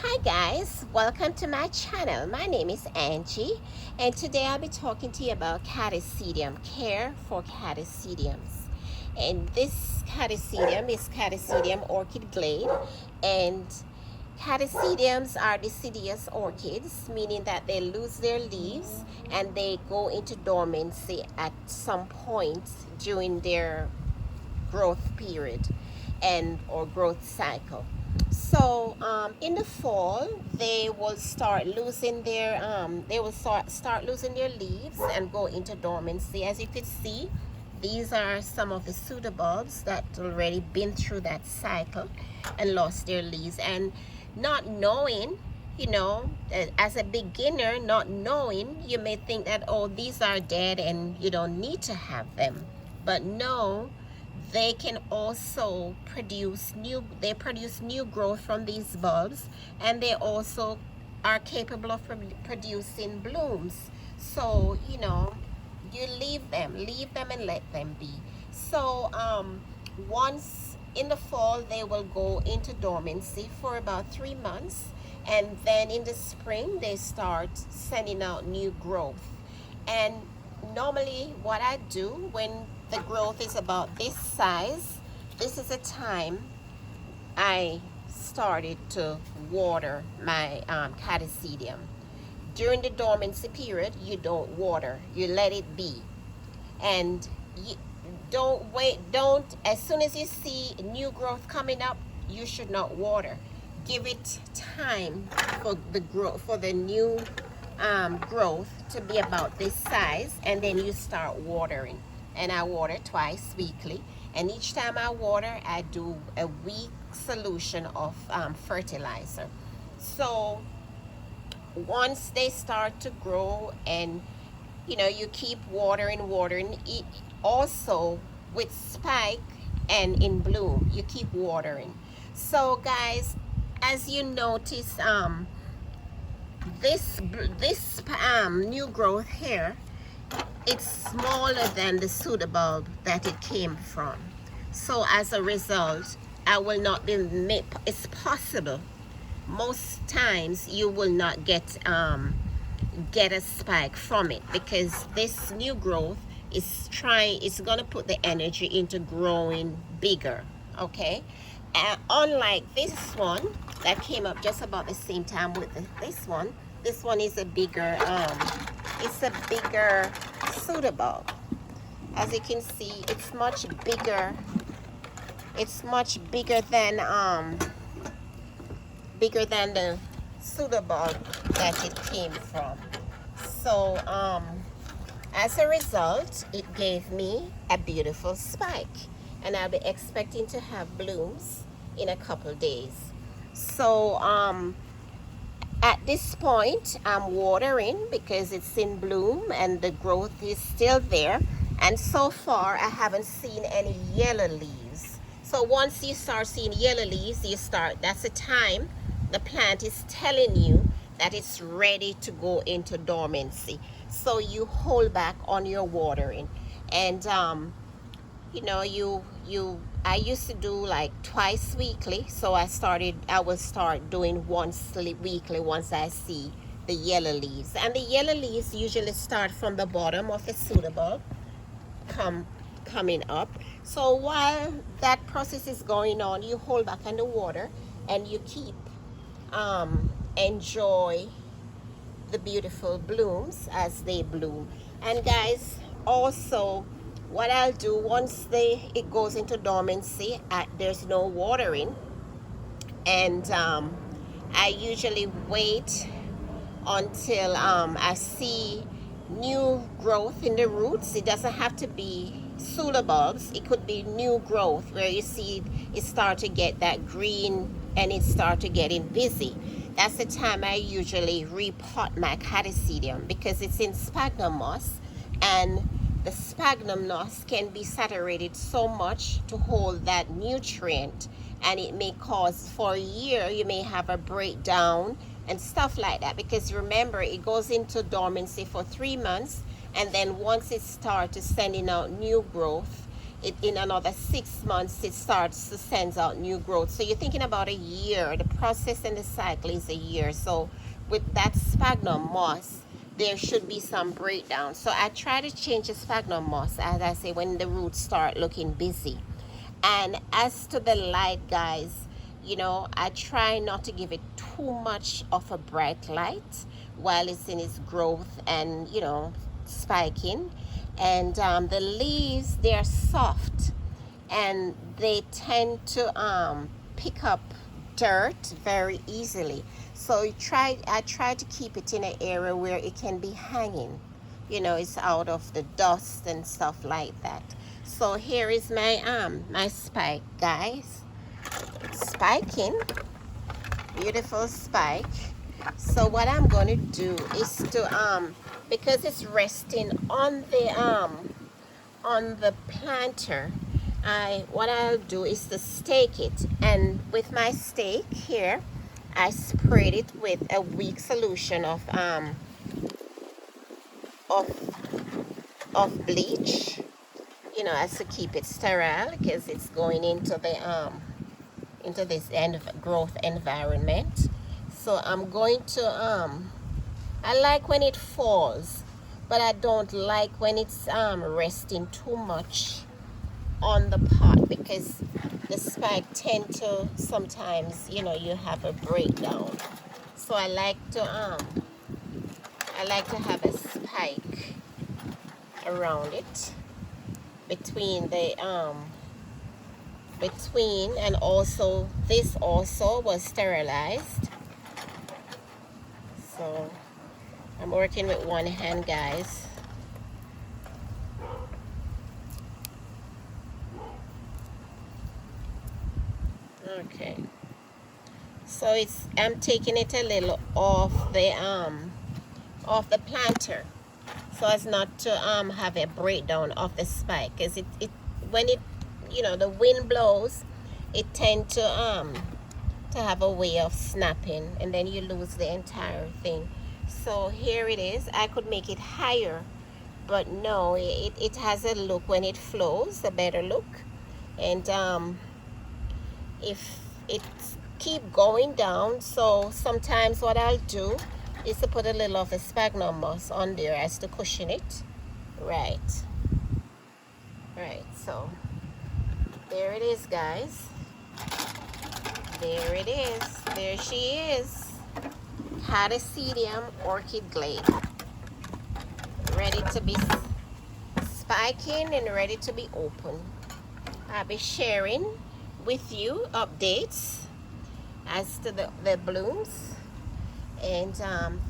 Hi guys, welcome to my channel. My name is Angie and today I'll be talking to you about Catasetum, care for Catasetums. And this Catasetum is Catasetum Orchid Glade, and Catasetums are deciduous orchids, meaning that they lose their leaves and they go into dormancy at some point during their growth period and or growth cycle. So in the fall, they will start losing their start losing their leaves and go into dormancy. As you can see, these are some of the pseudobulbs that already been through that cycle and lost their leaves. And not knowing, as a beginner, not knowing, you may think that, oh, these are dead and you don't need to have them. But no, they can also produce new growth from these bulbs, and they also are capable of producing blooms. So you leave them and let them be. So once in the fall, they will go into dormancy for about 3 months, and then in the spring they start sending out new growth. And normally what I do when the growth is about this size, this is a time I started to water my Catasetum. During the dormancy period, you don't water, you let it be. And you don't, as soon as you see new growth coming up, you should not water. Give it time for the growth, for the new growth to be about this size, and then you start watering. And I water twice weekly, and each time I water, I do a week solution of fertilizer. So once they start to grow, and you keep watering it, also with spike and in bloom, you keep watering. So guys, as you notice, this new growth here, it's smaller than the pseudobulb that it came from. So as a result, I will not be it's possible most times you will not get a spike from it, because this new growth it's gonna put the energy into growing bigger. Okay, unlike this one that came up just about the same time with this one is a bigger pseudobulb. As you can see, it's much bigger than the pseudobulb that it came from. So as a result, it gave me a beautiful spike, and I'll be expecting to have blooms in a couple days. So at this point, I'm watering because it's in bloom and the growth is still there. And so far, I haven't seen any yellow leaves. So once you start seeing yellow leaves, that's the time the plant is telling you that it's ready to go into dormancy. So you hold back on your watering. And I used to do like twice weekly, so I will start doing once weekly once I see the yellow leaves. And the yellow leaves usually start from the bottom of the pseudobulb coming up. So while that process is going on, you hold back on the water and you keep enjoy the beautiful blooms as they bloom. And guys, also what I'll do once it goes into dormancy, there's no watering, and I usually wait until I see new growth in the roots. It doesn't have to be pseudobulbs, it could be new growth where you see it start to get that green and it start to getting busy. That's the time I usually repot my Catasetum, because it's in sphagnum moss, and the sphagnum moss can be saturated so much to hold that nutrient, and it may cause, for a year you may have a breakdown and stuff like that, because remember, it goes into dormancy for 3 months, and then once it starts sending out new growth, it in another 6 months it starts to send out new growth. So you're thinking about a year. The process and the cycle is a year. So with that sphagnum moss, there should be some breakdown. So I try to change the sphagnum moss, as I say, when the roots start looking busy. And as to the light, guys, I try not to give it too much of a bright light while it's in its growth and, spiking. And the leaves, they're soft and they tend to pick up dirt very easily. So I try to keep it in an area where it can be hanging. It's out of the dust and stuff like that. So here is my spike, guys. It's spiking. Beautiful spike. So what I'm going to do is to because it's resting on the planter, what I'll do is to stake it, and with my stake here I sprayed it with a weak solution of bleach, as to keep it sterile, because it's going into this growth environment. So I'm going to I like when it falls, but I don't like when it's resting too much on the pot, because the spike tend to sometimes, you have a breakdown. So I like to have a spike around it between and also this also was sterilized. So I'm working with one hand, guys. Okay, so I'm taking it a little off the planter, so as not to have a breakdown of the spike, because it when it the wind blows, it tends to have a way of snapping, and then you lose the entire thing. So here it is. I could make it higher, but no, it has a look when it flows, a better look. And if it keep going down, so sometimes what I'll do is to put a little of the sphagnum moss on there as to cushion it. Right, so there it is, guys. There it is. There she is. Catasetum orchid glade, ready to be spiking and ready to be open. I'll be sharing with you updates as to the blooms. And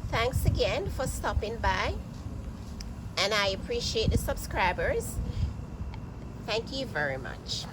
thanks again for stopping by, and I appreciate the subscribers. Thank you very much.